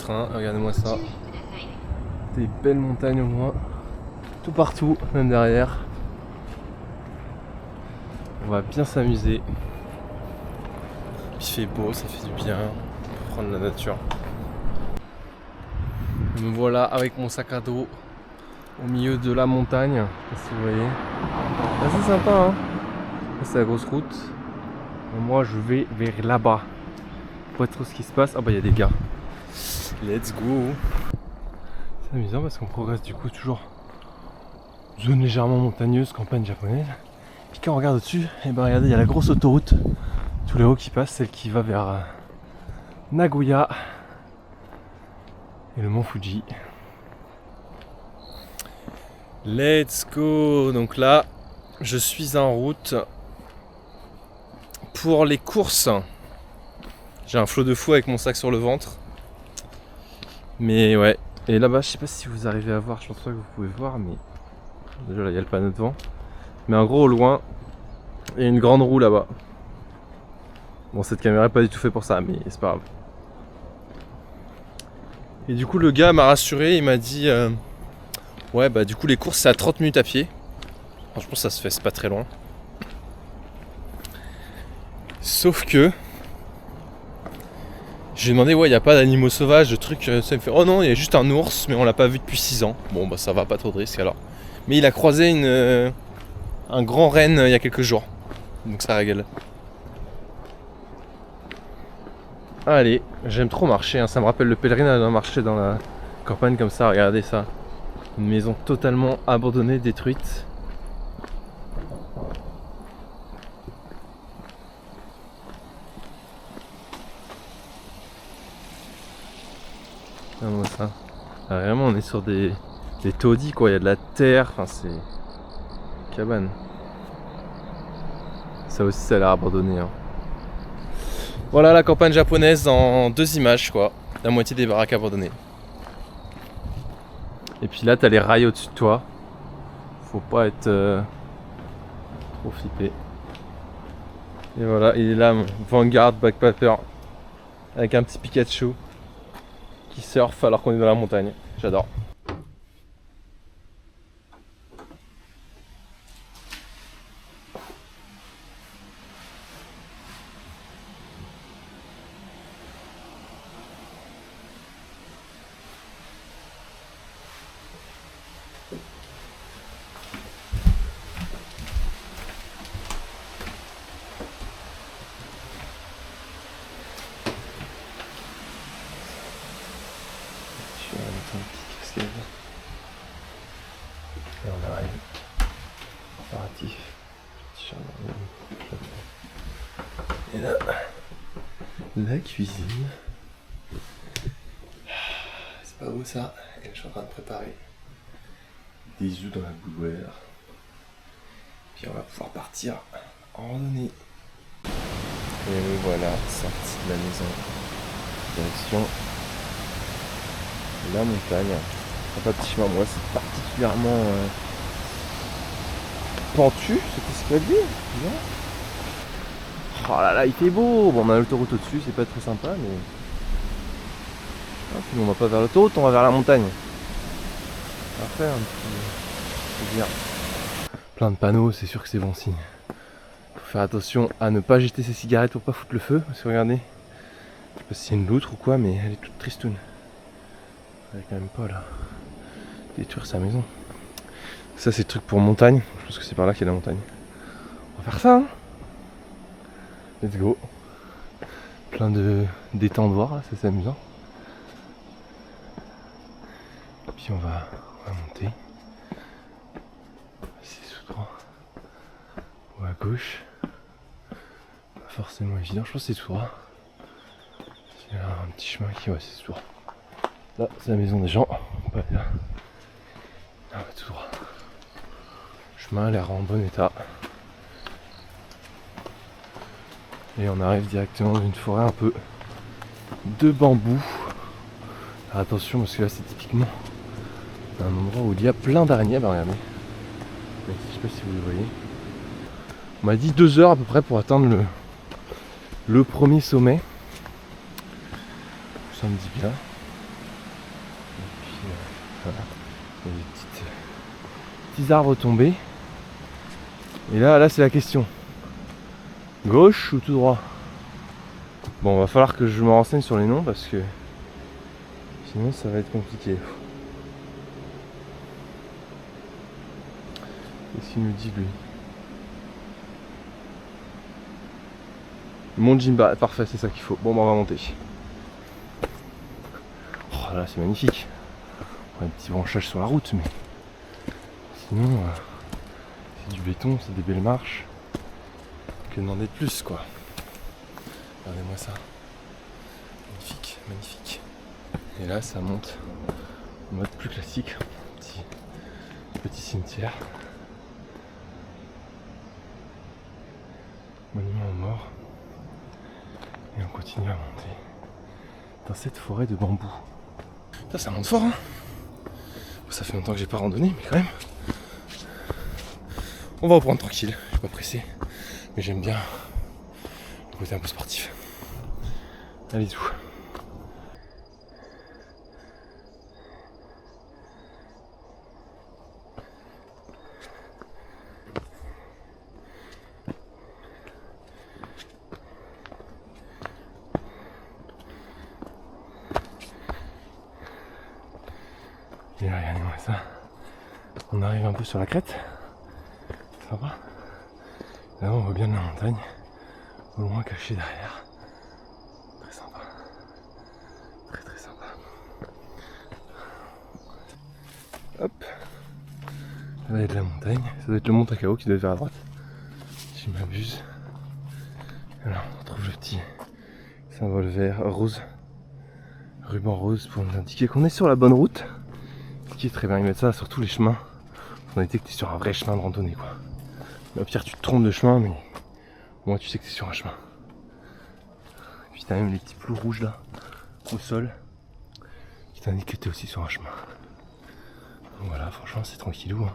train, regardez-moi ça. Des belles montagnes au loin, tout partout, même derrière. On va bien s'amuser. Il fait beau, ça fait du bien pour prendre la nature. Me voilà avec mon sac à dos au milieu de la montagne. Je sais pas si vous voyez. C'est sympa, hein. C'est la grosse route. Et moi je vais vers là-bas. Pas trop ce qui se passe. Ah bah il y a des gars. Let's go. C'est amusant parce qu'on progresse du coup toujours zone légèrement montagneuse, campagne japonaise. Puis quand on regarde au-dessus, et ben regardez, il y a la grosse autoroute tout là-haut qui passe, celle qui va vers Nagoya et le mont Fuji. Let's go. Donc là, je suis en route pour les courses. J'ai un flot de fou avec mon sac sur le ventre. Mais ouais. Et là-bas, je sais pas si vous arrivez à voir, je pense pas que vous pouvez voir, mais déjà là il y a le panneau devant. Mais en gros au loin, il y a une grande roue là-bas. Bon, cette caméra est pas du tout faite pour ça, mais c'est pas grave. Et du coup le gars m'a rassuré, il m'a dit ouais bah du coup les courses c'est à 30 minutes à pied. Franchement ça se fait, c'est pas très loin. Sauf que j'ai demandé ouais il n'y a pas d'animaux sauvages, de trucs, ça me fait oh non il y a juste un ours mais on l'a pas vu depuis 6 ans. Bon bah ça va, pas trop de risque alors. Mais il a croisé un grand renne il y a quelques jours. Donc ça régale. Allez, j'aime trop marcher, hein. Ça me rappelle le pèlerinage d'un marché dans la campagne comme ça, regardez ça. Une maison totalement abandonnée, détruite. Regarde-moi ça. Ah, vraiment on est sur des taudis quoi, il y a de la terre, enfin c'est cabane. Ça aussi ça a l'air abandonné, hein. Voilà la campagne japonaise en 2 images quoi, la moitié des baraques abandonnées. Et puis là t'as les rails au-dessus de toi, faut pas être trop flippé. Et voilà, il est là, mon Vanguard Backpacker, avec un petit Pikachu qui surfe alors qu'on est dans la montagne, j'adore. Et on arrive. Préparatif. Et là, la cuisine. C'est pas beau ça. Et je suis en train de préparer des œufs dans la bouilloire. Puis on va pouvoir partir en randonnée. Et me voilà, sorti de la maison. Direction la montagne. Un petit chemin, moi c'est particulièrement pentu cet escalier. Oh là là, il fait beau. Bon, on a l'autoroute au-dessus, c'est pas très sympa, mais ah, on va pas vers l'autoroute, on va vers la montagne. Après, un petit bien. Plein de panneaux, c'est sûr que c'est bon signe. Faut faire attention à ne pas jeter ses cigarettes pour pas foutre le feu. Parce que regardez, je sais pas si c'est une loutre ou quoi, mais elle est toute tristoune. Elle est quand même pas là. Détruire sa maison. Ça c'est le truc pour montagne. Je pense que c'est par là qu'il y a la montagne. On va faire ça, hein. Let's go. Plein d'étendoirs là, ça c'est amusant. Puis on va monter. C'est tout droit. Ou à gauche. Pas forcément évident, je pense que c'est tout droit. Il y a un petit chemin qui, ouais, c'est tout droit. Là c'est la maison des gens. On peut aller là. Ah ouais, tout droit. Le chemin a l'air en bon état. Et on arrive directement dans une forêt un peu de bambou. Alors attention parce que là c'est typiquement un endroit où il y a plein d'araignées. Bah regardez. Je sais pas si vous le voyez. On m'a dit 2 heures à peu près pour atteindre le premier sommet. Ça me dit bien. Voilà. Il y a des petits arbres tombés. Et là c'est la question. Gauche ou tout droit? Bon, va falloir que je me renseigne sur les noms parce que sinon ça va être compliqué. Qu'est-ce qu'il nous dit lui? Mont Jimba, parfait, c'est ça qu'il faut. Bon, bah, on va monter. Oh là, c'est magnifique. Un petit branchage sur la route, mais sinon, c'est du béton, c'est des belles marches. Que demander de plus, quoi. Regardez-moi ça. Magnifique, magnifique. Et là, ça monte en mode plus classique. Petit cimetière. Monument aux morts. Et on continue à monter dans cette forêt de bambou. Ça monte fort, hein. Ça fait longtemps que j'ai pas randonné, mais quand même. On va reprendre tranquille, je suis pas pressé. Mais j'aime bien le côté un peu sportif. Allez, tout. Et là, regardez-moi ça. On arrive un peu sur la crête. Sympa. Là, on voit bien la montagne. Au loin cachée derrière. Très sympa. Très très sympa. Hop. Là, il y a de la montagne. Ça doit être le mont Takao qui doit être vers la droite. Si je m'abuse. Alors, on retrouve le petit symbole vert, rose. Ruban rose pour nous indiquer qu'on est sur la bonne route. Ce qui est très bien, ils mettent ça sur tous les chemins. On a été que tu es sur un vrai chemin de randonnée, quoi. Mais au pire, tu te trompes de chemin, mais au moins tu sais que tu es sur un chemin. Et puis t'as même les petits plots rouges là, au sol, qui t'indiquent que tu es aussi sur un chemin. Donc voilà, franchement, c'est tranquillou. Hein.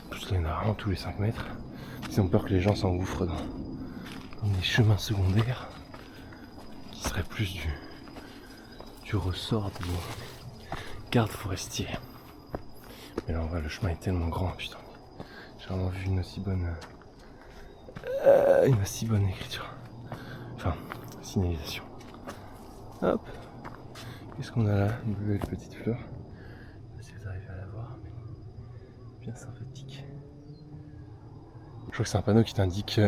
En plus, là, il y en a vraiment tous les 5 mètres. Ils ont peur que les gens s'engouffrent dans des chemins secondaires qui seraient plus du ressort des gardes forestiers. Mais là, en vrai, le chemin est tellement grand, putain. J'ai vraiment vu une aussi bonne écriture. Enfin, signalisation. Hop. Qu'est-ce qu'on a là? Une belle petite fleur. Je sais pas si vous arrivez à la voir, mais bien sympathique. Je crois que c'est un panneau qui t'indique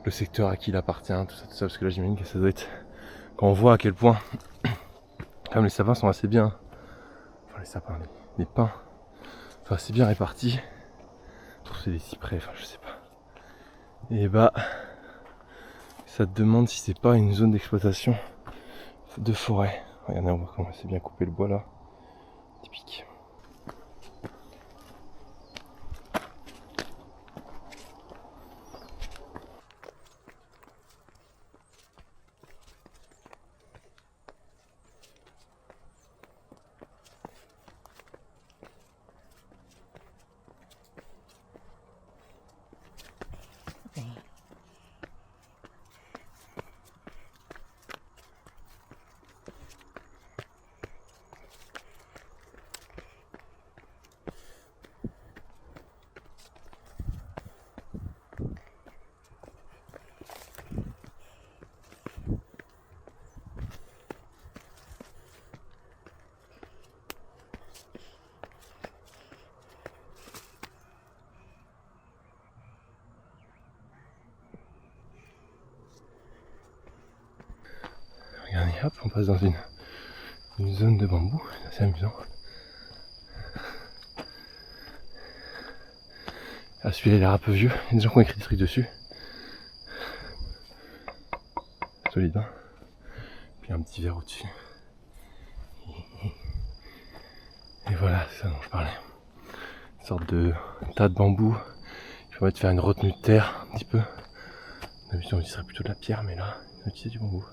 le secteur à qui il appartient, tout ça, parce que là j'imagine que ça doit être... Quand on voit à quel point comme les sapins sont assez bien... Enfin les sapins, les pins sont assez bien répartis. Je trouve que c'est des cyprès, enfin je sais pas. Et bah... ça te demande si c'est pas une zone d'exploitation de forêt. Regardez, on voit comment c'est bien coupé le bois là. Typique. Regardez, hop, on passe dans une zone de bambou, c'est assez amusant. Ah, celui-là il a l'air un peu vieux, il y a des gens qui ont écrit des trucs dessus. Solide, hein. Puis un petit verre au-dessus. Et voilà, c'est ça dont je parlais. Une sorte de tas de bambou qui permet de faire une retenue de terre un petit peu. D'habitude on utiliserait plutôt de la pierre, mais là, on utilise du bambou.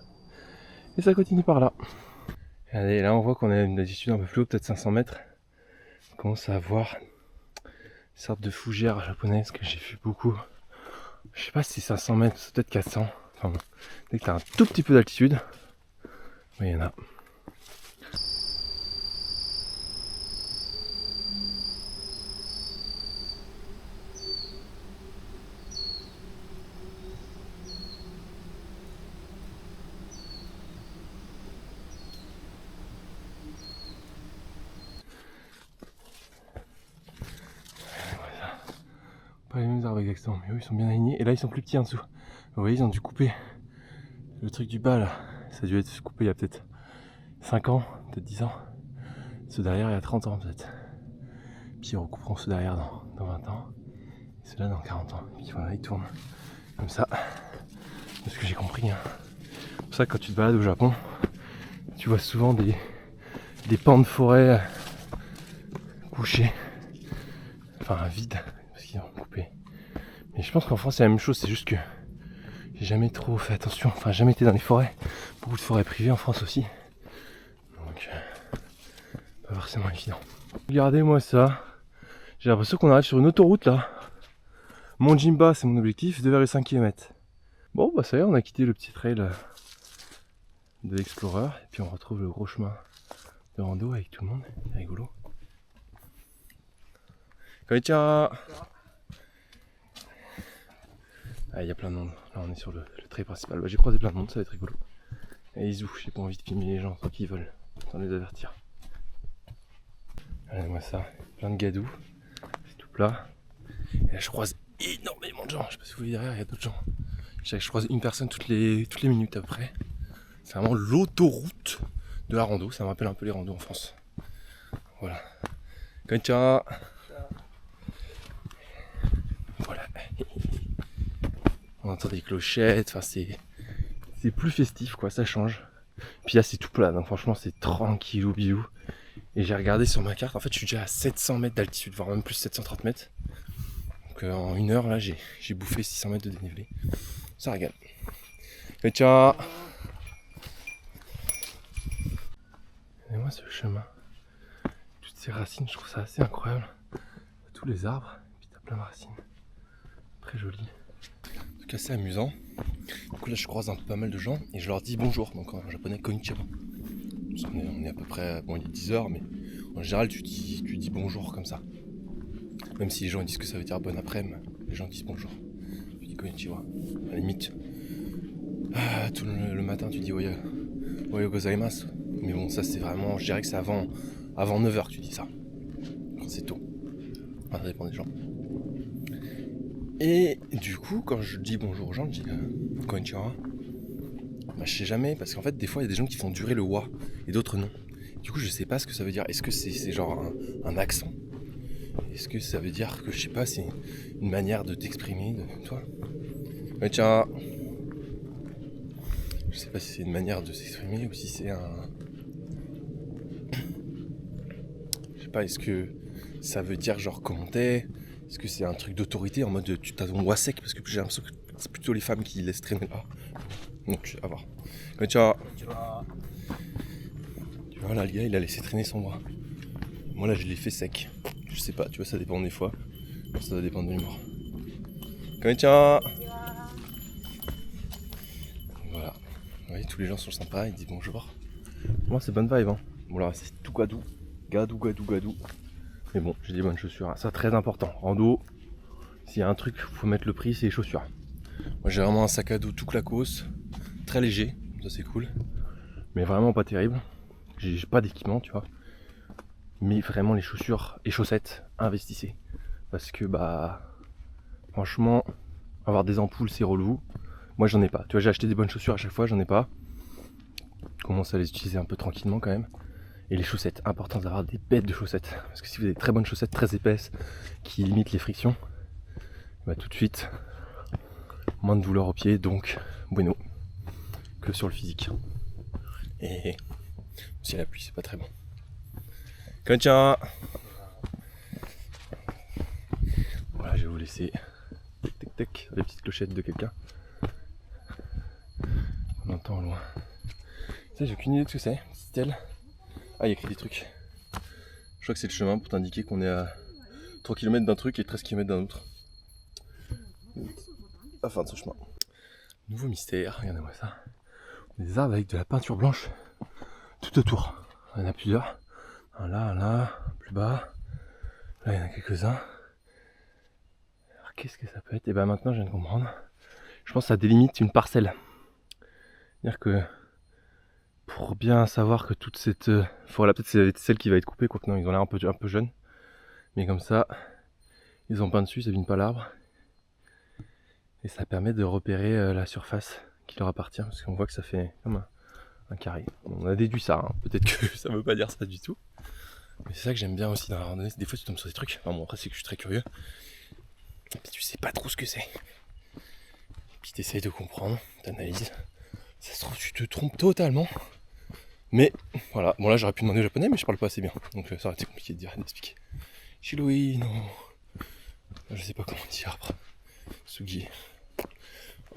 Et ça continue par là. Allez, là on voit qu'on a une altitude un peu plus haut, peut-être 500 mètres. On commence à voir une sorte de fougère japonaise que j'ai vu beaucoup. Je sais pas si c'est 500 mètres, c'est peut-être 400. Enfin, dès que tu as un tout petit peu d'altitude, il y en a. exactement, mais eux ils sont bien alignés. Et là ils sont plus petits en dessous. Vous voyez, ils ont dû couper le truc du bas là. Ça a dû être coupé il y a peut-être 5 ans, peut-être 10 ans. Ceux derrière il y a 30 ans peut-être. Puis ils recouperont ceux derrière dans 20 ans. Et ceux-là dans 40 ans. Et puis voilà, ils tournent comme ça. De ce que j'ai compris. Hein. C'est pour ça que quand tu te balades au Japon, tu vois souvent des pans de forêt couchés. Enfin vides, parce qu'ils ont coupé. Mais je pense qu'en France c'est la même chose, c'est juste que j'ai jamais trop fait attention. Enfin jamais été dans les forêts. Beaucoup de forêts privées en France aussi. Donc pas forcément évident. Regardez-moi ça. J'ai l'impression qu'on arrive sur une autoroute là. Mon Jimba c'est mon objectif, 2,5 km. Bon bah ça y est, on a quitté le petit trail de l'Explorer. Et puis on retrouve le gros chemin de rando avec tout le monde. C'est rigolo. Konnichiwa. Ah, il y a plein de monde. Là on est sur le trail principal. Bah, j'ai croisé plein de monde, ça va être rigolo. Et Izu, j'ai pas envie de filmer les gens tant qu'ils veulent, sans les avertir. Regardez-moi ça, plein de gadous, c'est tout plat. Et là je croise énormément de gens, je sais pas si vous voyez derrière, il y a d'autres gens. Je croise une personne toutes les minutes à peu près. C'est vraiment l'autoroute de la rando, ça me rappelle un peu les randos en France. Voilà. Konnichiwa. Voilà. On entend des clochettes, enfin c'est plus festif quoi, ça change. Puis là c'est tout plat, donc franchement c'est tranquillou biou. Et j'ai regardé sur ma carte, en fait je suis déjà à 700 mètres d'altitude, voire même plus 730 mètres. Donc en une heure là j'ai bouffé 600 mètres de dénivelé. Ça régale. Et tiens. Regardez-moi ce chemin. Toutes ces racines, je trouve ça assez incroyable. Tous les arbres, puis t'as plein de racines. Très joli. En tout cas c'est amusant. Du coup là je croise pas mal de gens et je leur dis bonjour, donc en japonais konnichiwa. Parce qu'on est à peu près, bon il est 10h mais en général tu dis bonjour comme ça. Même si les gens disent que ça veut dire bon après-midi, les gens disent bonjour. Tu dis konnichiwa. À la limite, tout le matin tu dis oyo gozaimasu. Mais bon ça c'est vraiment, je dirais que c'est avant 9h que tu dis ça. Quand c'est tôt. Enfin, ça dépend des gens. Et du coup quand je dis bonjour aux gens, je dis konnichiwa. Bah, je sais jamais, parce qu'en fait des fois il y a des gens qui font durer le wa et d'autres non. Du coup je sais pas ce que ça veut dire. Est-ce que c'est genre un accent? Est-ce que ça veut dire que je sais pas, c'est une manière de t'exprimer de toi? Tiens. Je sais pas si c'est une manière de s'exprimer ou si c'est un. Je sais pas, est-ce que ça veut dire genre comment t'es? Est-ce que c'est un truc d'autorité en mode tu t'as ton wa sec? Parce que j'ai l'impression que c'est plutôt les femmes qui laissent traîner là. Donc à voir. Tiens. Tu vois là le gars il a laissé traîner son bras. Moi là je l'ai fait sec. Je sais pas, tu vois ça dépend des fois. Ça va dépendre de l'humour. Konnichiwa. Voilà. Vous voyez tous les gens sont sympas, ils disent bonjour. Moi c'est bonne vibe hein. Bon là c'est tout gadou. Gadou. Mais bon j'ai des bonnes chaussures. Hein. Ça très important. Rando, s'il y a un truc, faut mettre le prix, c'est les chaussures. Moi j'ai vraiment un sac à dos tout claquos. Très léger, ça c'est cool. Mais vraiment pas terrible. J'ai pas d'équipement tu vois. Mais vraiment les chaussures et chaussettes, investissez. Parce que bah franchement, avoir des ampoules c'est relou. Moi j'en ai pas. Tu vois j'ai acheté des bonnes chaussures à chaque fois, j'en ai pas. Je commence à les utiliser un peu tranquillement quand même. Et les chaussettes, important d'avoir des bêtes de chaussettes. Parce que si vous avez des très bonnes chaussettes, très épaisses, qui limitent les frictions, bah tout de suite, moins de douleur aux pieds, donc bueno. Que sur le physique. Et si la pluie c'est pas très bon. Konnichiwa. Voilà, je vais vous laisser tac les petites clochettes de quelqu'un. On entend au loin. Ça j'ai aucune idée de ce que c'est. Style. Ah il y a écrit des trucs. Je crois que c'est le chemin pour t'indiquer qu'on est à 3 km d'un truc et 13 km d'un autre. À la fin de ce chemin. Nouveau mystère, regardez-moi ça. Des arbres avec de la peinture blanche tout autour. Il y en a plusieurs. Un là, plus bas. Là il y en a quelques-uns. Alors qu'est-ce que ça peut être? Et ben maintenant je viens de comprendre. Je pense que ça délimite une parcelle. C'est-à-dire que pour bien savoir que toute cette forêt-là, peut-être c'est celle qui va être coupée, quoique non, ils ont l'air un peu jeunes. Mais comme ça, ils ont peint dessus, ça abîme pas l'arbre. Et ça permet de repérer la surface qui leur appartient, parce qu'on voit que ça fait comme un carré. On a déduit ça, hein. Peut-être que ça veut pas dire ça du tout. Mais c'est ça que j'aime bien aussi dans la randonnée, des fois tu tombes sur des trucs, enfin bon après c'est que je suis très curieux, et puis tu sais pas trop ce que c'est. Puis t'essayes de comprendre, t'analyses, ça se trouve tu te trompes totalement. Mais voilà, bon là j'aurais pu demander au japonais mais je parle pas assez bien, donc ça aurait été compliqué d'expliquer. Shiroi no... Je sais pas comment dire après. Sugi.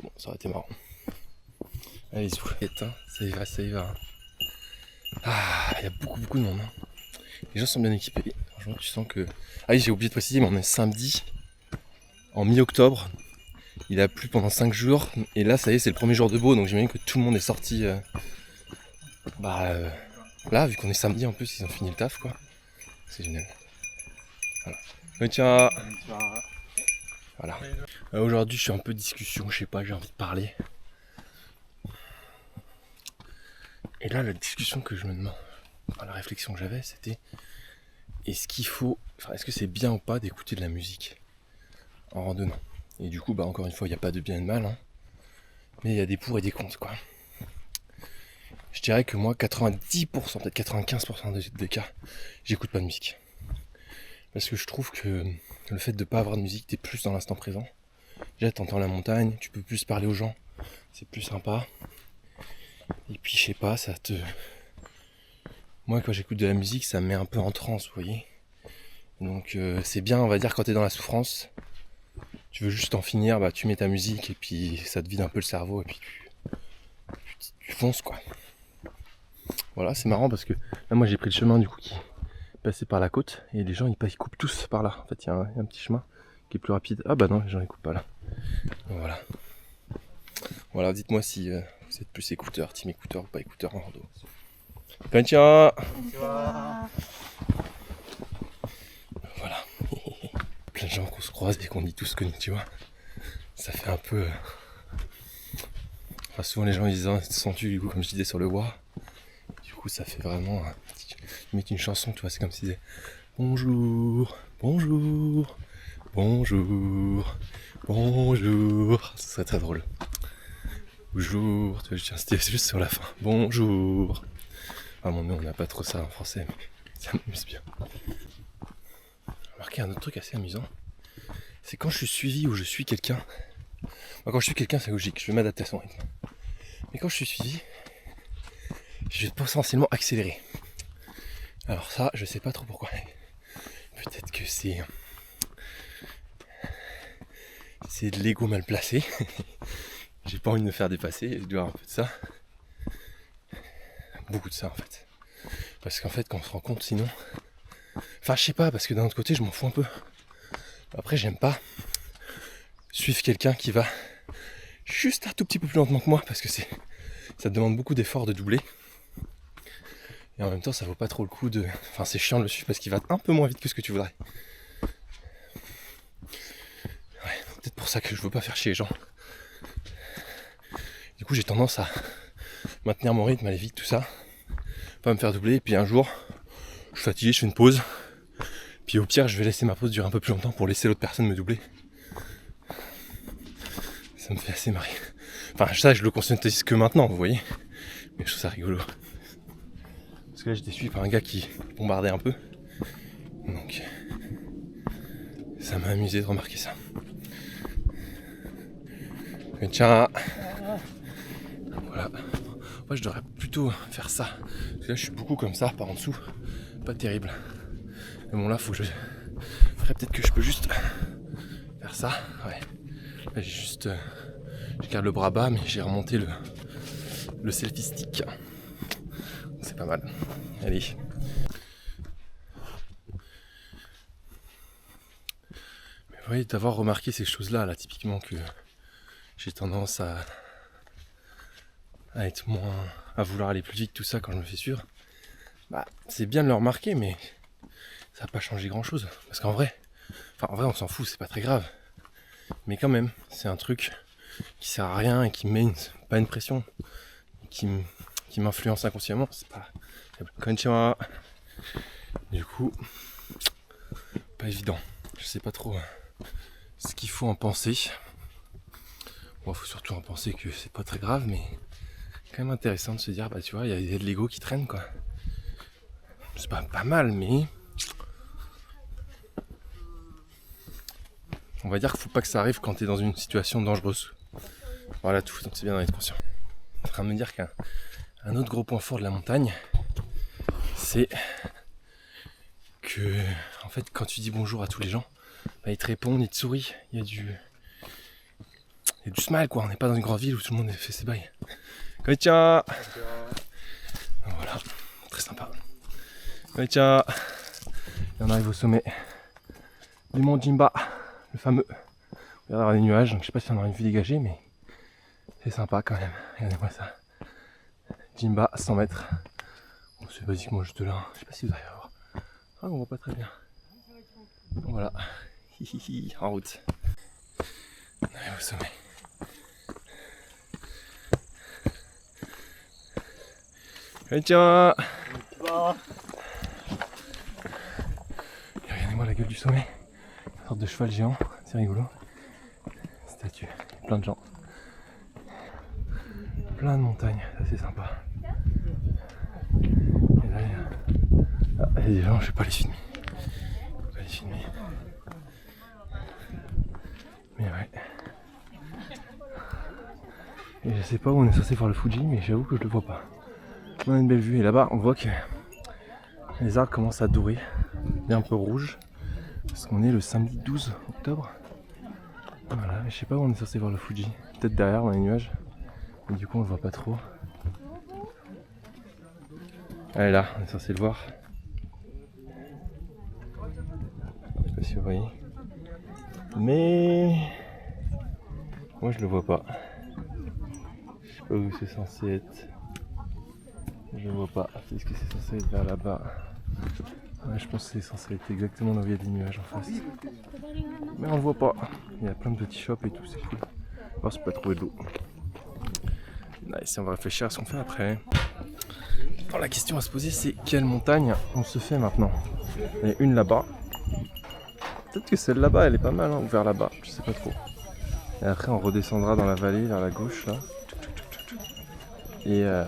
Bon, ça aurait été marrant. Allez, zou. Éteint, ça y va. Ah, il y a beaucoup de monde. Hein. Les gens sont bien équipés. Franchement, tu sens que... Ah oui, j'ai oublié de préciser, mais on est samedi, en mi-octobre. Il a plu pendant 5 jours. Et là, ça y est, c'est le premier jour de beau. Donc j'imagine que tout le monde est sorti... là, vu qu'on est samedi en plus, ils ont fini le taf, quoi. C'est génial. Voilà. Konnichiwa. Voilà. Aujourd'hui, je suis un peu discussion, je sais pas, j'ai envie de parler. Et là, la discussion que je me demande, enfin, la réflexion que j'avais, c'était est-ce que c'est bien ou pas d'écouter de la musique en randonnant. Et du coup, encore une fois, il n'y a pas de bien et de mal, hein, mais il y a des pour et des contre, quoi. Je dirais que moi, 90%, peut-être 95% des cas, j'écoute pas de musique. Parce que je trouve que le fait de ne pas avoir de musique, t'es plus dans l'instant présent. Déjà, t'entends la montagne, tu peux plus parler aux gens, c'est plus sympa. Et puis, je sais pas, moi, quand j'écoute de la musique, ça me met un peu en transe, vous voyez. Donc, c'est bien, on va dire, quand t'es dans la souffrance, tu veux juste en finir, tu mets ta musique et puis ça te vide un peu le cerveau et puis tu fonces, quoi. Voilà, c'est marrant parce que là, moi, j'ai pris le chemin, du coup, qui passait par la côte et les gens, ils coupent tous par là. En fait, il y a un petit chemin qui est plus rapide. Ah bah non, les gens, ils coupent pas là. Donc, voilà. Voilà, dites-moi si vous êtes plus écouteur, team écouteur ou pas écouteur en rando. Konnichiwa. Voilà. Plein de gens qu'on se croise et qu'on dit tous konnichiwa. Ça fait un peu... Enfin, souvent les gens ils disent sens-tu du coup comme je disais sur le wa. Du coup ça fait vraiment... Ils mettent une chanson, tu vois, c'est comme s'ils disaient bonjour, bonjour, bonjour, bonjour. Ce serait très drôle. Bonjour, tu vois, c'était juste sur la fin. Bonjour. Ah mon dieu, on n'a pas trop ça en français, mais ça m'amuse bien. Remarquez un autre truc assez amusant, c'est quand je suis suivi ou je suis quelqu'un. Quand je suis quelqu'un, c'est logique, je vais m'adapter à son rythme. Mais quand je suis suivi, je vais potentiellement accélérer. Alors ça, je sais pas trop pourquoi. Peut-être que c'est de l'ego mal placé. J'ai pas envie de me faire dépasser, il doit y avoir un peu de ça. Beaucoup de ça en fait. Parce qu'en fait, quand on se rend compte, sinon... Enfin, je sais pas, parce que d'un autre côté, je m'en fous un peu. Après, j'aime pas suivre quelqu'un qui va juste un tout petit peu plus lentement que moi, parce que ça demande beaucoup d'efforts de doubler. Et en même temps, ça vaut pas trop le coup de... Enfin, c'est chiant de le suivre parce qu'il va un peu moins vite que ce que tu voudrais. Ouais, peut-être pour ça que je veux pas faire chier les gens. Du coup, j'ai tendance à maintenir mon rythme, aller vite, tout ça. Pas me faire doubler, et puis un jour, je suis fatigué, je fais une pause. Puis au pire, je vais laisser ma pause durer un peu plus longtemps pour laisser l'autre personne me doubler. Ça me fait assez marrer. Enfin, ça, je le conscientise que maintenant, vous voyez. Mais je trouve ça rigolo. Parce que là, j'étais suivi par un gars qui bombardait un peu. Donc, ça m'a amusé de remarquer ça. Tiens. Voilà. Moi, je devrais plutôt faire ça. Parce que là, je suis beaucoup comme ça, par en dessous. Pas terrible. Mais bon, là, faut que je... Peut-être que je peux juste faire ça. Ouais. Là, j'ai juste... Je garde le bras bas, mais j'ai remonté le selfie stick. C'est pas mal. Allez. Mais vous voyez, d'avoir remarqué ces choses-là, là, typiquement, que j'ai tendance à être moins... à vouloir aller plus vite, tout ça, quand je me fais suivre. C'est bien de le remarquer, mais ça n'a pas changé grand-chose. Parce qu'en vrai... Enfin, en vrai, on s'en fout, c'est pas très grave. Mais quand même, c'est un truc qui sert à rien et qui met pas une pression, qui m'influence inconsciemment, c'est pas... Konnichiwa. Du coup, pas évident. Je sais pas trop ce qu'il faut en penser. Bon, faut surtout en penser que c'est pas très grave, mais quand même intéressant de se dire, bah tu vois, il y a de l'ego qui traîne quoi. C'est pas mal, mais on va dire qu'il faut pas que ça arrive quand t'es dans une situation dangereuse. Voilà tout, donc c'est bien d'en être conscient. Je suis en train de me dire qu'un autre gros point fort de la montagne, c'est que en fait quand tu dis bonjour à tous les gens, bah, ils te répondent, ils te sourient, il y a du smile quoi, on n'est pas dans une grande ville où tout le monde fait ses bails. Konnichiwa. Voilà, très sympa. Konnichiwa. Et on arrive au sommet du mont Jimba, le fameux. Il va y avoir des nuages, donc je sais pas si on aura une vue dégagée, mais c'est sympa quand même. Regardez-moi ça. Jimba, 100 mètres. Bon, c'est basiquement juste là. Je sais pas si vous arrivez à voir. Ah, on voit pas très bien. Donc voilà. Hihihi, en route. On arrive au sommet. Konnichiwa. Regardez-moi la gueule du sommet. Une sorte de cheval géant, c'est rigolo. Statue, plein de gens. Plein de montagnes, ça c'est sympa. Et là, il y a des gens, je vais pas les filmer. Je vais pas les filmer. Mais ouais. Et je sais pas où on est censé voir le Fuji, mais j'avoue que je le vois pas. On a une belle vue et là-bas on voit que les arbres commencent à dorer, bien un peu rouge, parce qu'on est le samedi 12 octobre. Voilà, mais je sais pas où on est censé voir le Fuji. Peut-être derrière dans les nuages, mais du coup on le voit pas trop. Allez là, on est censé le voir. Je sais pas si vous voyez. Mais moi je le vois pas. Je sais pas où c'est censé être. Je le vois pas. Est-ce que c'est censé être vers là-bas? Ouais, je pense que c'est censé être exactement là où il y a des nuages en face. Mais on le voit pas. Il y a plein de petits shops et tout, c'est cool. Oh, c'est pas trouver de l'eau. Nice, on va réfléchir à ce qu'on fait après. Alors la question à se poser c'est quelle montagne on se fait maintenant? Il y a une là-bas. Peut-être que celle là-bas elle est pas mal, hein, ou vers là-bas, je sais pas trop. Et après on redescendra dans la vallée vers la gauche là. Et ça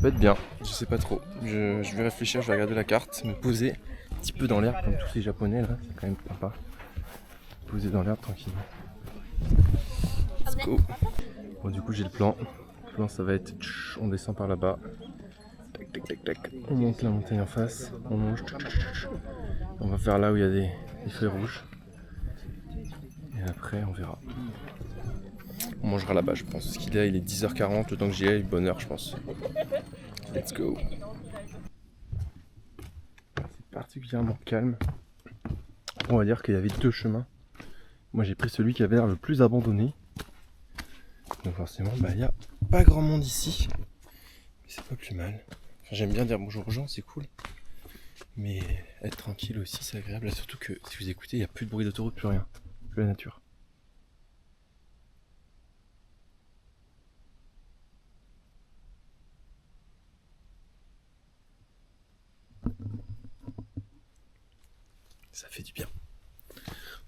peut être bien, je sais pas trop. Je vais réfléchir, je vais regarder la carte, me poser un petit peu dans l'herbe comme tous ces japonais là, c'est quand même sympa. Poser dans l'herbe tranquillement. Let's go. Bon du coup j'ai le plan. Le plan ça va être, on descend par là-bas. Tac tac tac tac. On monte la montagne en face, on longe. On va faire là où il y a des feuilles rouges. Et après on verra. On mangera là-bas je pense. Parce qu'il est 10h40, le temps que j'y aille, bonne heure je pense. Let's go. C'est particulièrement calme. On va dire qu'il y avait deux chemins. Moi j'ai pris celui qui avait l'air le plus abandonné. Donc forcément il n'y a pas grand monde ici. Mais c'est pas plus mal. Enfin, j'aime bien dire bonjour aux gens, c'est cool. Mais être tranquille aussi c'est agréable. Là, surtout que si vous écoutez, il n'y a plus de bruit d'autoroute, plus rien. Que la nature. Ça fait du bien.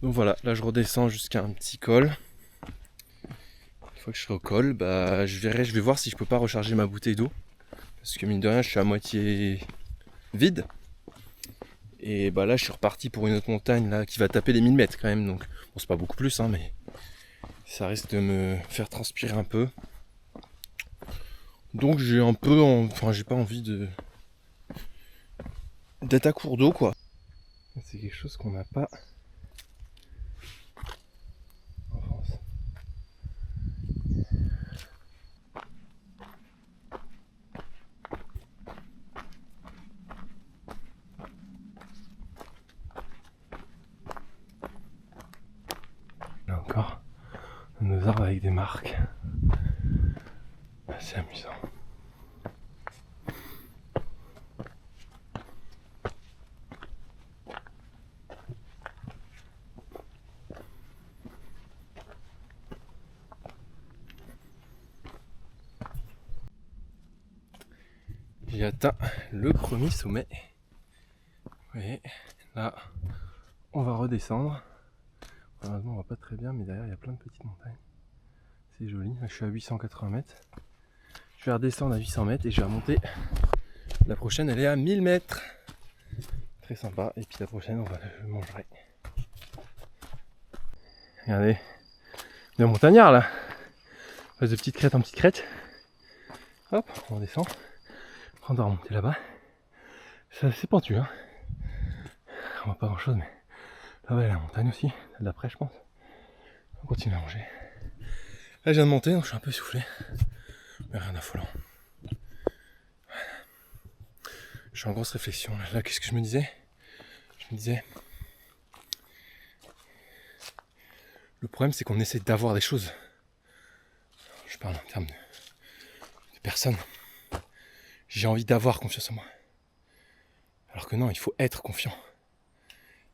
Donc voilà, là je redescends jusqu'à un petit col. Une fois que je serai au col, bah je vais voir si je peux pas recharger ma bouteille d'eau. Parce que mine de rien, je suis à moitié vide. Et bah là je suis reparti pour une autre montagne là qui va taper les 1000 mètres quand même. Donc bon c'est pas beaucoup plus hein, mais ça risque de me faire transpirer un peu. Donc j'ai un peu, enfin j'ai pas envie d'être à court d'eau quoi. C'est quelque chose qu'on n'a pas en France. Là encore, nos arbres avec des marques. C'est amusant. J'ai atteint le premier sommet. Et là, on va redescendre. Malheureusement on voit pas très bien, mais derrière il y a plein de petites montagnes. C'est joli. Là je suis à 880 mètres. Je vais redescendre à 800 mètres et je vais remonter. La prochaine elle est à 1000 mètres. Très sympa. Et puis la prochaine je mangerai. Regardez. Le montagnard là. On passe de petite crête en petite crête. Hop, on descend. On doit remonter là-bas. C'est assez pentu, hein. On voit pas grand chose, mais là-bas il y a la montagne aussi. C'est de l'après, je pense. On continue à manger. Là, je viens de monter, donc je suis un peu essoufflé. Mais rien d'affolant. Je suis en grosse réflexion. Là, qu'est-ce que je me disais? Je me disais. Le problème, c'est qu'on essaie d'avoir des choses. Je parle en termes de personnes. J'ai envie d'avoir confiance en moi. Alors que non, il faut être confiant.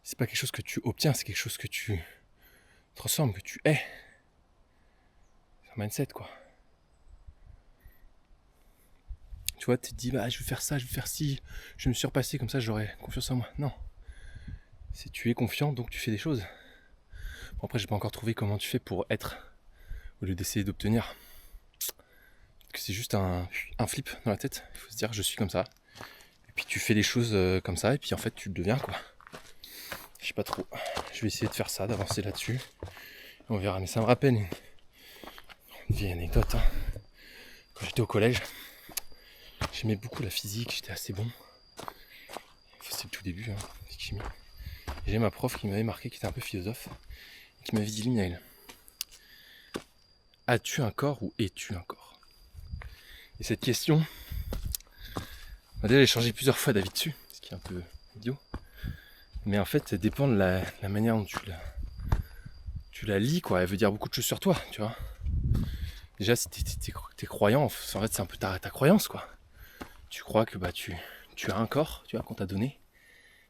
C'est pas quelque chose que tu obtiens, c'est quelque chose que tu transformes, que tu es. C'est un mindset, quoi. Tu vois, tu te dis, bah, je vais faire ça, je vais faire ci, je vais me surpasser, comme ça j'aurai confiance en moi. Non. C'est tu es confiant, donc tu fais des choses. Bon, après, j'ai pas encore trouvé comment tu fais pour être, au lieu d'essayer d'obtenir. Parce que c'est juste un flip dans la tête. Il faut se dire, je suis comme ça. Et puis tu fais des choses comme ça, et puis en fait, tu le deviens, quoi. Je sais pas trop. Je vais essayer de faire ça, d'avancer là-dessus. On verra, mais ça me rappelle une vieille anecdote. Hein. Quand j'étais au collège, j'aimais beaucoup la physique, j'étais assez bon. C'est le tout début, hein, physique chimie. J'ai ma prof qui m'avait marqué, qui était un peu philosophe, et qui m'avait dit, Linaël, as-tu un corps ou es-tu un corps? Et cette question, déjà j'ai changé plusieurs fois d'avis dessus, ce qui est un peu idiot. Mais en fait, ça dépend de la manière dont tu la lis, quoi. Elle veut dire beaucoup de choses sur toi, tu vois. Déjà, si t'es croyant, en fait, c'est un peu ta croyance, quoi. Tu crois que bah, tu as un corps, tu vois, qu'on t'a donné.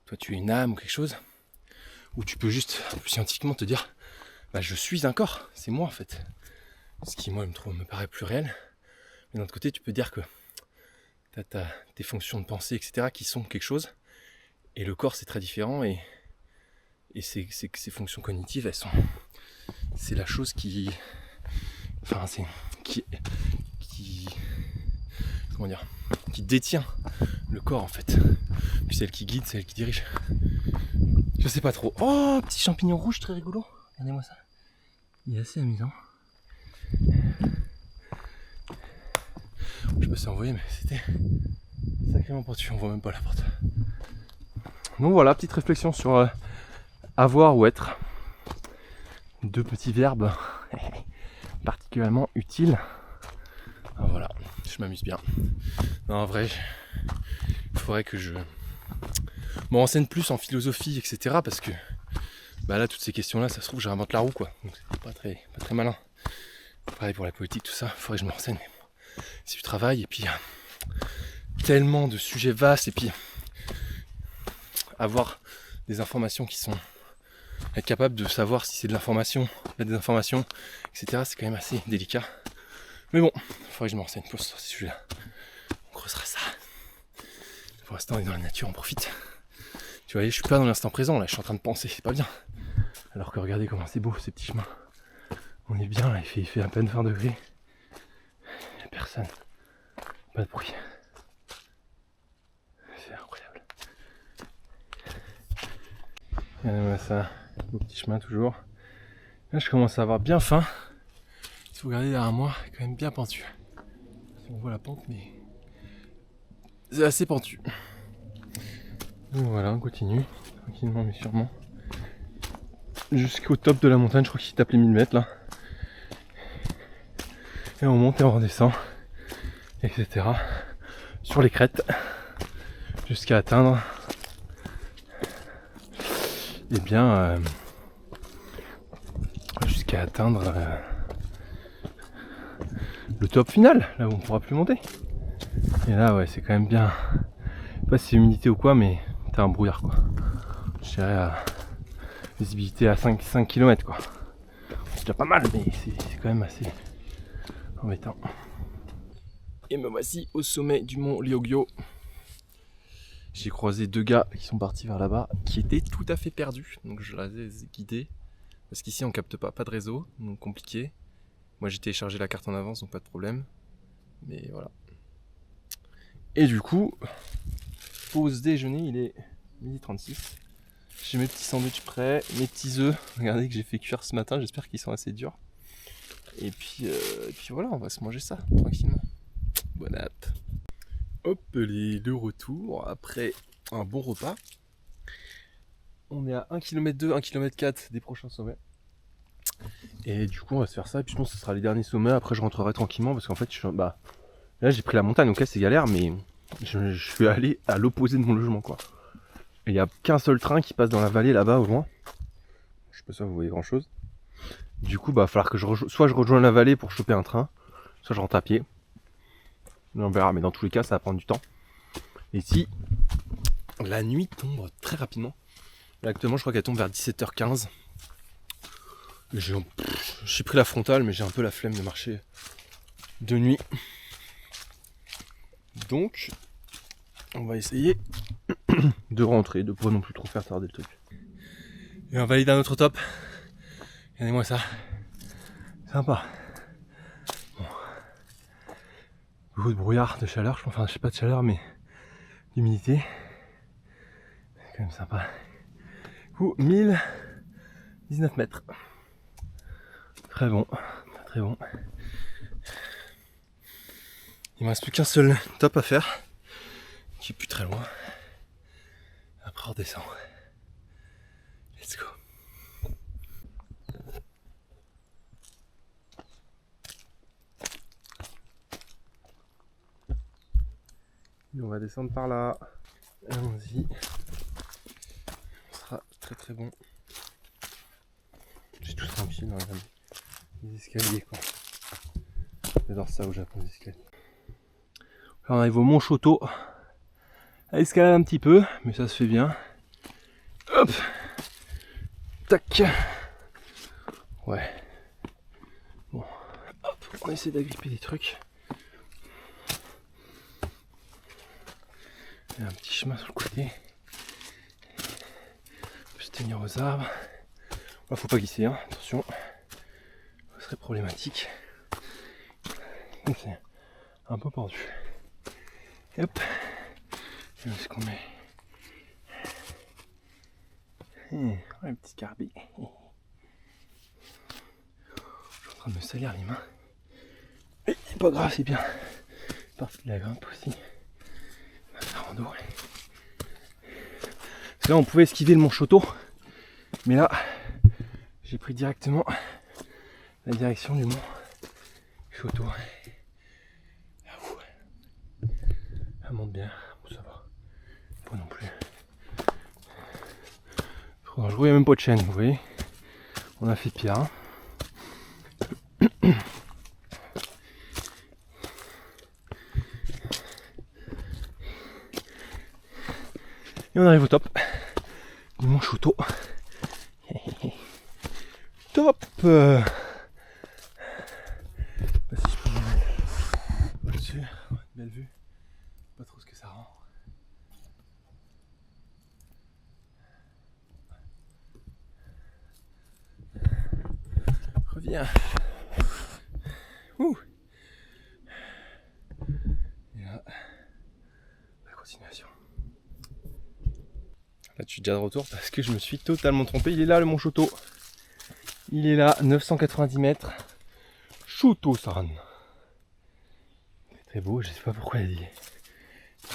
Toi, tu es une âme ou quelque chose. Ou tu peux juste, scientifiquement, te dire, bah, je suis un corps, c'est moi, en fait. Ce qui, moi, me paraît plus réel. Mais d'un autre côté, tu peux dire que t'as tes fonctions de pensée, etc., qui sont quelque chose. Et le corps, c'est très différent. Et ces fonctions cognitives, c'est la chose qui... Enfin, c'est... Comment dire? Qui détient le corps, en fait. Puis c'est elle qui guide, c'est elle qui dirige. Je sais pas trop. Oh, petit champignon rouge très rigolo. Regardez-moi ça. Il est assez amusant. Je me suis envoyé, mais c'était sacrément pentu. On voit même pas la porte. Donc voilà, petite réflexion sur avoir ou être. Deux petits verbes particulièrement utiles. Alors voilà, je m'amuse bien. Non, en vrai, il faudrait que je me renseigne plus en philosophie, etc. Parce que bah là, toutes ces questions-là, ça se trouve, j'invente la roue, quoi. Donc c'est pas très malin. Pareil pour la politique, tout ça, il faudrait que je me renseigne. C'est du travail, et puis tellement de sujets vastes, et puis avoir des informations qui sont... être capable de savoir si c'est de l'information, de la désinformation, etc. C'est quand même assez délicat. Mais bon, il faudrait que je me renseigne plus sur ces sujets-là. On creusera ça. Pour l'instant, on est dans la nature, on profite. Tu vois, je suis pas dans l'instant présent, là, je suis en train de penser, c'est pas bien. Alors que regardez comment c'est beau, ces petits chemins. On est bien, là, il fait à peine 20 degrés. Il n'y a personne. Pas de bruit. C'est incroyable. Regardez-moi ça, beau petit chemin toujours. Là, je commence à avoir bien faim. Si vous regardez derrière moi, il est quand même bien pentu. On voit la pente, mais c'est assez pentu. Donc voilà, on continue, tranquillement mais sûrement. Jusqu'au top de la montagne, je crois qu'il tape les 1000 mètres là. Et on monte et on redescend, etc. Sur les crêtes, jusqu'à atteindre et bien jusqu'à atteindre le top final, là où on pourra plus monter. Et là ouais, c'est quand même bien, je sais pas si c'est humidité ou quoi, mais t'as un brouillard quoi. Je dirais à visibilité à 5 km quoi. C'est déjà pas mal, mais c'est quand même assez embêtant. Et me voici au sommet du mont Liogyo. J'ai croisé deux gars qui sont partis vers là-bas, qui étaient tout à fait perdus, donc je les ai guidés Parce qu'ici on capte pas de réseau, donc compliqué. Moi j'ai téléchargé la carte en avance, donc pas de problème. Mais voilà. Et du coup, pause déjeuner, il est 12h36. J'ai mes petits sandwichs prêts, mes petits œufs. Regardez que j'ai fait cuire ce matin, j'espère qu'ils sont assez durs. Et puis voilà, on va se manger ça tranquillement. Bon app. Hop, de retour après un bon repas. On est à 1 km 2, 1 km 4 des prochains sommets. Et du coup on va se faire ça, et puis je pense que ce sera les derniers sommets, après je rentrerai tranquillement parce qu'en fait là j'ai pris la montagne, donc là c'est galère, mais je suis allé à l'opposé de mon logement quoi. Et il n'y a qu'un seul train qui passe dans la vallée là-bas au loin. Je sais pas si vous voyez grand chose. Du coup bah il va falloir que soit je rejoins la vallée pour choper un train, soit je rentre à pied. On verra, mais dans tous les cas ça va prendre du temps. Et si la nuit tombe très rapidement, là actuellement je crois qu'elle tombe vers 17h15. J'ai pris la frontale, mais j'ai un peu la flemme de marcher de nuit. Donc, on va essayer de rentrer, de pas non plus trop faire tarder le truc. Et on valide un autre top. Regardez-moi ça. Sympa. Bon. Beaucoup de brouillard, de chaleur, enfin je sais pas de chaleur, mais d'humidité. C'est quand même sympa. Du coup, 1019 mètres. Très bon, très bon. Il me reste plus qu'un seul top à faire, qui est plus très loin. Après on redescend. Let's go. Et on va descendre par là. Allons-y. On sera très très bon. C'est tout tranquille, hein, les escaliers quoi. J'adore ça au Japon, les escaliers. Là on arrive au Mont Shoto. À escalade un petit peu, mais ça se fait bien. Hop. Tac. Ouais. Bon. Hop. On essaie d'agripper des trucs. Il y a un petit chemin sur le côté. On peut se tenir aux arbres. Là, faut pas glisser, hein. Attention. Ce serait problématique. Donc c'est un peu pendu. Et hop. Et où est-ce qu'on met un petit carbi. Je suis en train de me salir les mains. Mais c'est pas grave, c'est bien. Partie de la grimpe aussi. On va faire rando. Parce que là on pouvait esquiver le Mont Shoto. Mais là, j'ai pris directement la direction du Mont Shoto. Elle monte bien, ça va. Pas non plus. Trop dangereux, il n'y a même pas de chaîne, vous voyez. On a fait pire. Hein. Et on arrive au top du Mont Shoto. Top. Si je peux me mettre au-dessus, une belle vue. Pas trop ce que ça rend. Reviens. Ouh. Et là, la continuation. Là, je suis déjà de retour parce que je me suis totalement trompé. Il est là le Mont Shoto. Il est là, 990 mètres. Shoto-san. C'est très beau, je sais pas pourquoi il y a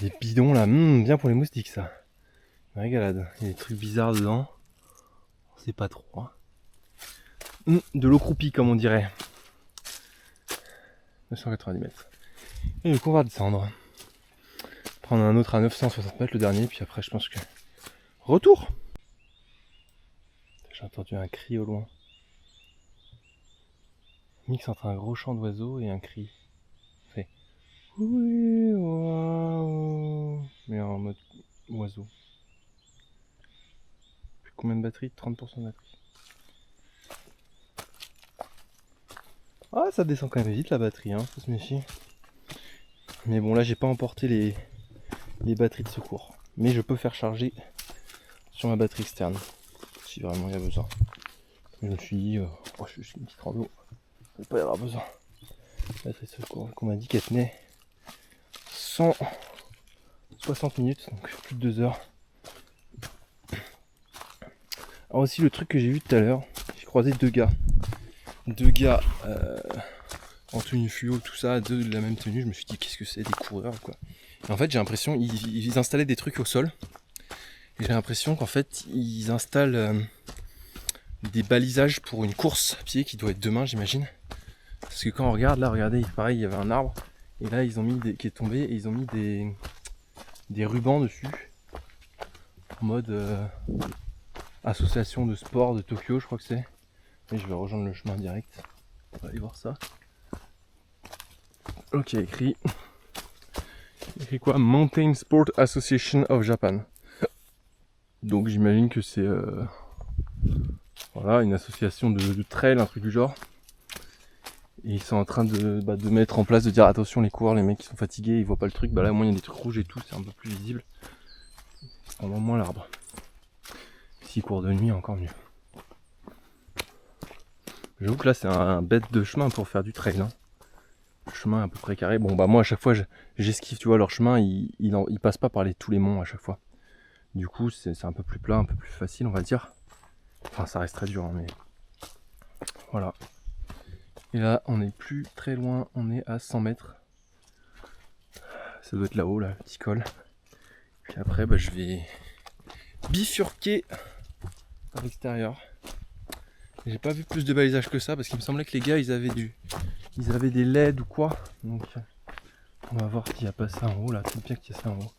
des bidons là. Bien pour les moustiques ça. Une régalade. Il y a des trucs bizarres dedans. On sait pas trop. Hein. De l'eau croupie comme on dirait. 990 mètres. Et du coup on va descendre. Prendre un autre à 960 mètres le dernier. Puis après je pense que... Retour. J'ai entendu un cri au loin. Mix entre un gros chant d'oiseaux et un cri. Fait oui, waouh, mais en mode oiseau. Combien de batterie? 30% de batterie. Ah, ça descend quand même vite la batterie, hein, faut se méfier. Mais bon, là j'ai pas emporté les batteries de secours. Mais je peux faire charger sur ma batterie externe, si vraiment il y a besoin. Je me suis dit, oh, je suis une petite rando, il ne va pas y avoir besoin. La tresseuse qu'on m'a dit qu'elle tenait 160 minutes, donc plus de 2 heures. Alors aussi le truc que j'ai vu tout à l'heure, j'ai croisé deux gars en tenue fluo, tout ça, deux de la même tenue. Je me suis dit qu'est-ce que c'est, des coureurs quoi. Et en fait j'ai l'impression ils installaient des trucs au sol. Et j'ai l'impression qu'en fait ils installent des balisages pour une course à pied qui doit être demain j'imagine. Parce que quand on regarde là, regardez, pareil il y avait un arbre et là ils ont mis qui est tombé et ils ont mis des rubans dessus en mode association de sport de Tokyo je crois que c'est. Et je vais rejoindre le chemin direct. On va aller voir ça. Ok, écrit quoi? Mountain Sport Association of Japan. Donc j'imagine que c'est voilà, une association de trail, un truc du genre. Et ils sont en train de mettre en place, de dire attention les coureurs, les mecs qui sont fatigués, ils voient pas le truc. Bah là au moins il y a des trucs rouges et tout, c'est un peu plus visible. On voit moins l'arbre. S'ils courent de nuit, encore mieux. J'avoue que là c'est un bête de chemin pour faire du trail. Hein. Le chemin est à peu près carré. Bon bah moi à chaque fois j'esquive, tu vois, leur chemin, ils passent pas par tous les monts à chaque fois. Du coup c'est un peu plus plat, un peu plus facile on va dire. Enfin ça reste très dur hein, mais voilà. Et là on est plus très loin, on est à 100 mètres. Ça doit être là-haut là, le petit col. Puis après bah, je vais bifurquer à l'extérieur. J'ai pas vu plus de balisage que ça parce qu'il me semblait que les gars ils avaient des LED ou quoi. Donc on va voir s'il n'y a pas ça en haut là, c'est bien qu'il y a ça en haut.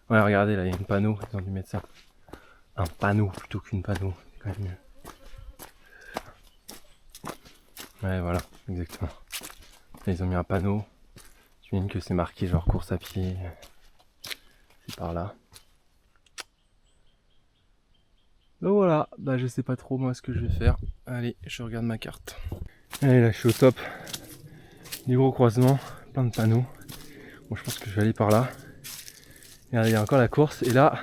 Ouais regardez là il y a un panneau, ils ont dû mettre ça. Un panneau plutôt qu'une panneau, c'est quand même mieux. Ouais voilà, exactement. Là, ils ont mis un panneau. J'imagine que c'est marqué genre course à pied. C'est par là. Donc voilà, bah je sais pas trop moi ce que je vais faire. Allez, je regarde ma carte. Allez là je suis au top. Des gros croisements, plein de panneaux. Bon je pense que je vais aller par là. Et là, il y a encore la course et là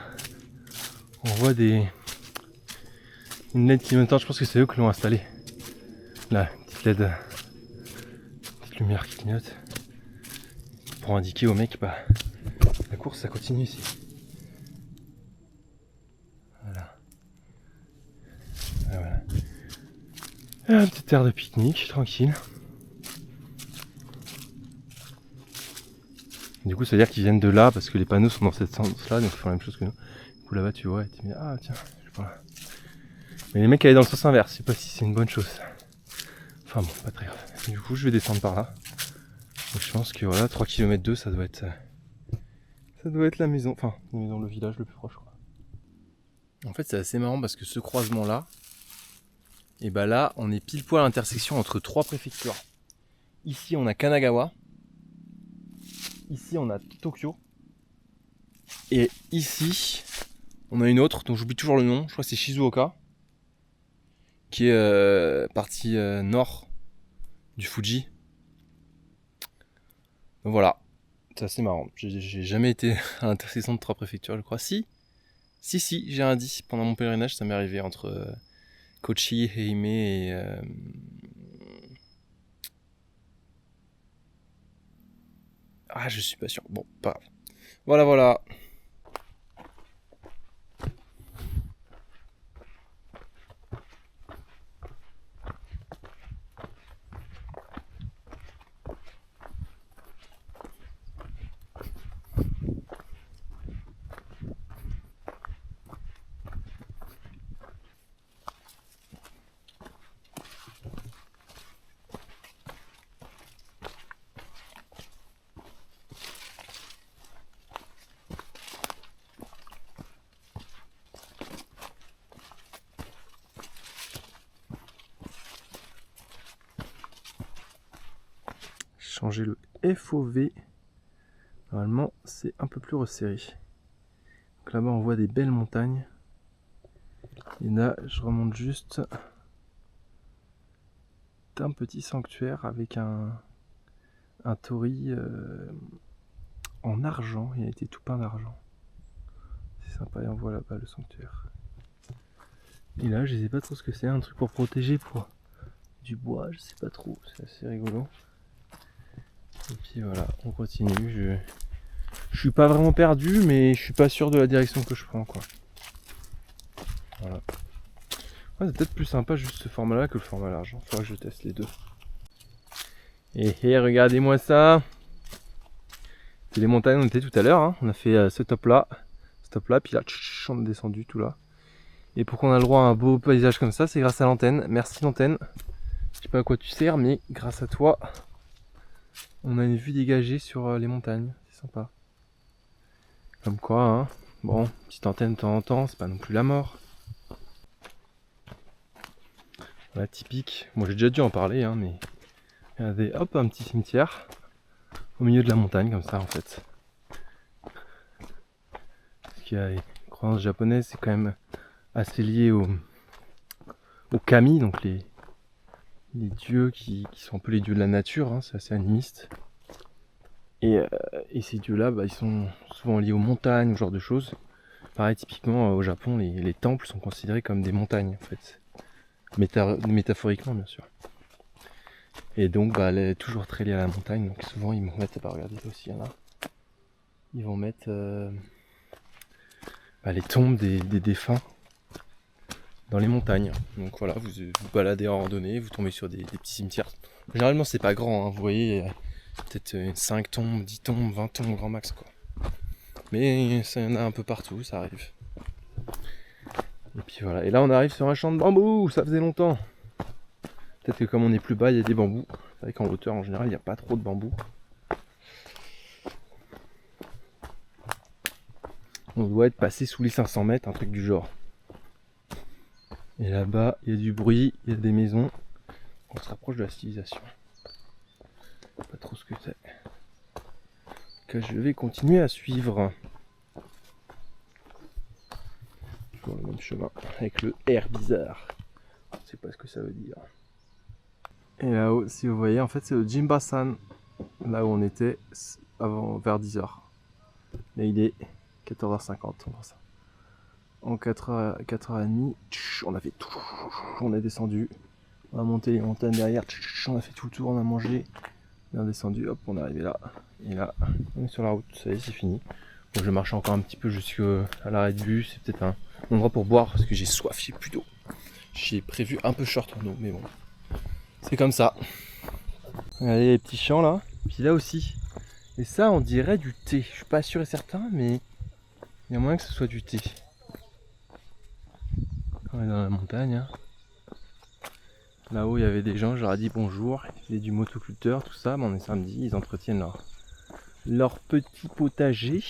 on voit une LED clignotante, je pense que c'est eux qui l'ont installée. Là, une petite LED, petite lumière qui clignote. Pour indiquer aux mecs, bah la course ça continue ici. Voilà. Voilà. Un petit air de pique-nique, tranquille. Du coup ça veut dire qu'ils viennent de là parce que les panneaux sont dans cette sens-là, donc ils font la même chose que nous. Du coup là-bas tu vois, et tu te dis ah tiens, je sais pas. Mais les mecs allaient dans le sens inverse, je sais pas si c'est une bonne chose. Enfin bon, pas très grave. Et du coup je vais descendre par là. Donc je pense que voilà, 3 km 2 ça doit être la maison, enfin la maison, le village le plus proche quoi. En fait c'est assez marrant parce que ce croisement là, et bah là on est pile poil à l'intersection entre 3 préfectures. Ici on a Kanagawa, ici on a Tokyo, et ici on a une autre dont j'oublie toujours le nom, je crois que c'est Shizuoka, qui est partie nord du Fuji. Donc voilà, c'est assez marrant. J'ai jamais été à l'intersection de 3 préfectures, je crois. Si, j'ai un 10. Pendant mon pèlerinage, ça m'est arrivé entre Kochi, Ehime et... Ah, je suis pas sûr. Bon, pas grave. Voilà. Changer le FOV. Normalement, c'est un peu plus resserré. Donc là-bas, on voit des belles montagnes. Et là, je remonte juste un petit sanctuaire avec un torii en argent. Il a été tout peint d'argent. C'est sympa et on voit là-bas le sanctuaire. Et là, je sais pas trop ce que c'est, un truc pour protéger pour du bois, je sais pas trop, c'est assez rigolo. Et puis voilà, on continue. Je suis pas vraiment perdu, mais je suis pas sûr de la direction que je prends, quoi. Voilà. Ouais, c'est peut-être plus sympa juste ce format-là que le format large. Il faudra que je teste les deux. Et regardez-moi ça. C'est les montagnes où on était tout à l'heure. Hein. On a fait ce top-là, puis là, on est descendu tout là. Et pour qu'on a le droit à un beau paysage comme ça, c'est grâce à l'antenne. Merci l'antenne. Je sais pas à quoi tu sers, mais grâce à toi, on a une vue dégagée sur les montagnes. C'est sympa. Comme quoi, hein. Bon, petite antenne de temps en temps, c'est pas non plus la mort. Voilà, typique. Moi j'ai déjà dû en parler, hein, mais regardez, hop, un petit cimetière au milieu de la montagne, comme ça en fait. Parce qu'il y a les croyances japonaises, c'est quand même assez lié au kami, donc les dieux qui sont un peu les dieux de la nature, hein, c'est assez animiste. Et ces dieux-là, bah, ils sont souvent liés aux montagnes, ce genre de choses. Pareil, typiquement au Japon, les temples sont considérés comme des montagnes en fait. Métaphoriquement bien sûr. Et donc bah, elle est toujours très liée à la montagne, donc souvent ils vont mettre, bah regardez là aussi il y en a. Ils vont mettre les tombes des défunts dans les montagnes. Donc voilà, vous baladez en randonnée, vous tombez sur des petits cimetières. Généralement c'est pas grand, hein, vous voyez, peut-être 5 tombes, 10 tombes, 20 tombes grand max quoi. Mais ça y en a un peu partout, ça arrive. Et puis voilà, et là on arrive sur un champ de bambou, ça faisait longtemps. Peut-être que comme on est plus bas, il y a des bambous. C'est vrai qu'en hauteur en général il n'y a pas trop de bambous. On doit être passé sous les 500 mètres, un truc du genre. Et là-bas, il y a du bruit, il y a des maisons. On se rapproche de la civilisation. Pas trop ce que c'est. Que je vais continuer à suivre. Sur le même chemin, avec le R bizarre. Je ne sais pas ce que ça veut dire. Et là-haut, si vous voyez, en fait, c'est le Jimbasan. Là où on était avant, vers 10h. Là, il est 14h50, on voit ça. En 4h30, on a fait tout. On est descendu. On a monté les montagnes derrière. On a fait tout le tour, on a mangé. On est descendu, hop, on est arrivé là. Et là, on est sur la route. Ça y est, c'est fini. Bon, je marche encore un petit peu jusqu'à l'arrêt de bus. C'est peut-être un endroit pour boire parce que j'ai soif, j'ai plus d'eau. J'ai prévu un peu short en eau, mais bon. C'est comme ça. Regardez les petits champs là. Puis là aussi. Et ça, on dirait du thé. Je suis pas sûr et certain, mais il y a moyen que ce soit du thé. On est dans la montagne. Hein. Là-haut, il y avait des gens, je leur ai dit bonjour. Ils faisaient du motoculteur, tout ça. Mais on est samedi, ils entretiennent leur petit potager.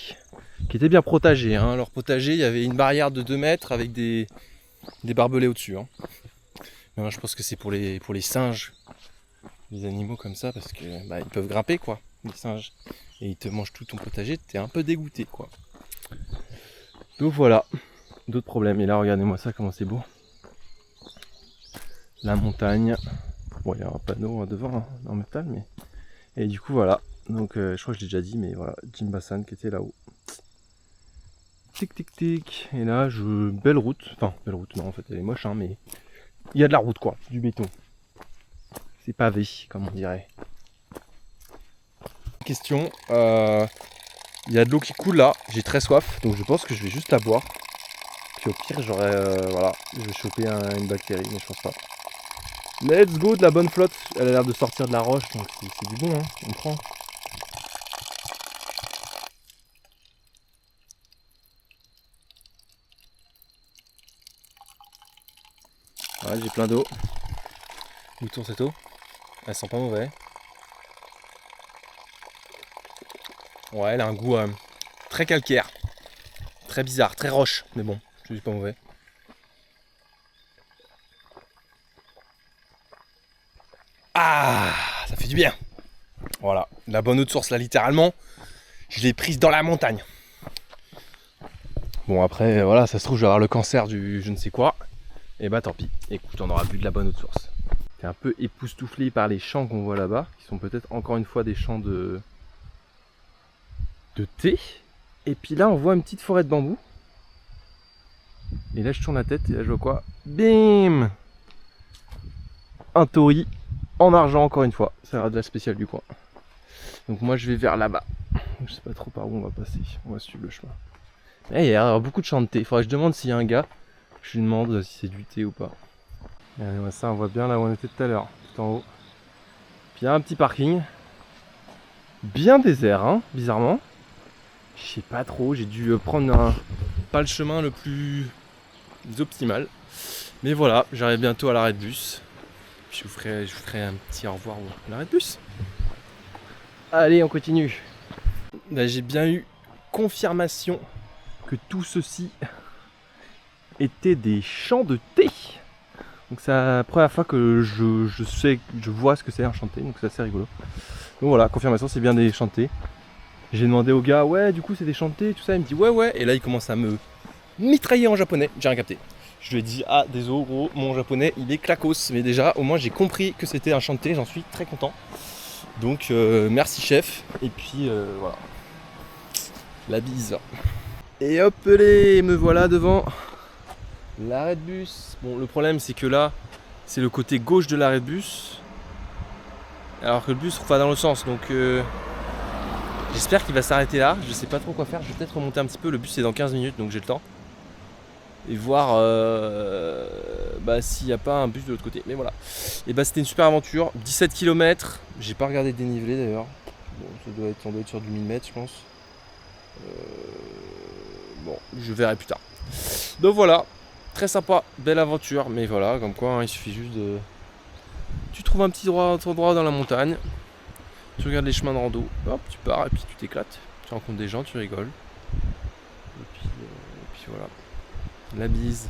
Qui était bien protégé. Hein. Leur potager, il y avait une barrière de 2 mètres avec des barbelés au-dessus. Hein. Mais moi, je pense que c'est pour les singes. Les animaux comme ça, parce que ils peuvent grimper, quoi. Les singes. Et ils te mangent tout ton potager, t'es un peu dégoûté, quoi. Donc voilà. D'autres problèmes. Et là, regardez-moi ça, comment c'est beau. La montagne. Bon, il y a un panneau devant, hein, en métal, mais... Et du coup, voilà. Donc, je crois que je l'ai déjà dit, mais voilà. Jimbasan qui était là-haut. Tic, tic, tic. Et là, belle route. Enfin, belle route, non, en fait, elle est moche, hein, mais... Il y a de la route, quoi. Du béton. C'est pavé, comme on dirait. Question. Il y a de l'eau qui coule là. J'ai très soif, donc je pense que je vais juste la boire. Puis au pire, j'aurai... voilà, je vais choper une bactérie, mais je pense pas. Let's go, de la bonne flotte. Elle a l'air de sortir de la roche, donc c'est du bon, hein. On prend. Ouais, j'ai plein d'eau. Où tourne cette eau? Elle sent pas mauvais. Ouais, elle a un goût très calcaire. Très bizarre, très roche. Mais bon, je dis pas mauvais. Ah, ça fait du bien. Voilà, la bonne eau de source là, littéralement, je l'ai prise dans la montagne. Bon après, voilà, ça se trouve je vais avoir le cancer du je ne sais quoi. Et bah tant pis, écoute, on aura bu de la bonne eau de source. C'est un peu époustouflé par les champs qu'on voit là-bas, qui sont peut-être encore une fois des champs de thé. Et puis là on voit une petite forêt de bambou. Et là je tourne la tête et là je vois quoi? Bim! Un tori en argent encore une fois. Ça sera de la spéciale du coin. Donc moi je vais vers là-bas. Je sais pas trop par où on va passer. On va suivre le chemin. Et il y a beaucoup de champs de thé. Il faudrait que je demande s'il y a un gars. Je lui demande si c'est du thé ou pas. Et ça on voit bien là où on était tout à l'heure. Tout en haut. Puis il y a un petit parking. Bien désert hein, bizarrement. Je sais pas trop. J'ai dû prendre pas le chemin le plus optimal. Mais voilà, j'arrive bientôt à l'arrêt de bus. Puis je vous ferai un petit au revoir à l'arrêt de bus. Allez, on continue. Là, j'ai bien eu confirmation que tout ceci était des champs de thé. Donc c'est la première fois que je vois ce que c'est un champ de thé, donc c'est assez rigolo. Donc voilà, confirmation, c'est bien des champs de thé. J'ai demandé au gars, ouais, du coup c'est des champs de thé, tout ça. Il me dit, ouais. Et là, il commence à me mitrailler en japonais. J'ai rien capté. Je lui ai dit, ah désolé gros, mon japonais il est clacos. Mais déjà, au moins j'ai compris que c'était un champ de thé, j'en suis très content. Donc merci chef. Et puis voilà. La bise. Et hop les, me voilà devant l'arrêt de bus. Bon, le problème c'est que là, c'est le côté gauche de l'arrêt de bus. Alors que le bus va dans l'autre sens. Donc j'espère qu'il va s'arrêter là. Je sais pas trop quoi faire. Je vais peut-être remonter un petit peu. Le bus est dans 15 minutes donc j'ai le temps. Et voir s'il n'y a pas un bus de l'autre côté. Mais voilà. Et c'était une super aventure. 17 km. J'ai pas regardé le dénivelé d'ailleurs. Bon, on doit être sur du 1000 mètres je pense. Bon, je verrai plus tard. Donc voilà. Très sympa. Belle aventure. Mais voilà, comme quoi hein, il suffit juste de... Tu trouves un petit endroit dans la montagne. Tu regardes les chemins de rando. Hop, tu pars et puis tu t'éclates. Tu rencontres des gens, tu rigoles. Et puis voilà. La bise.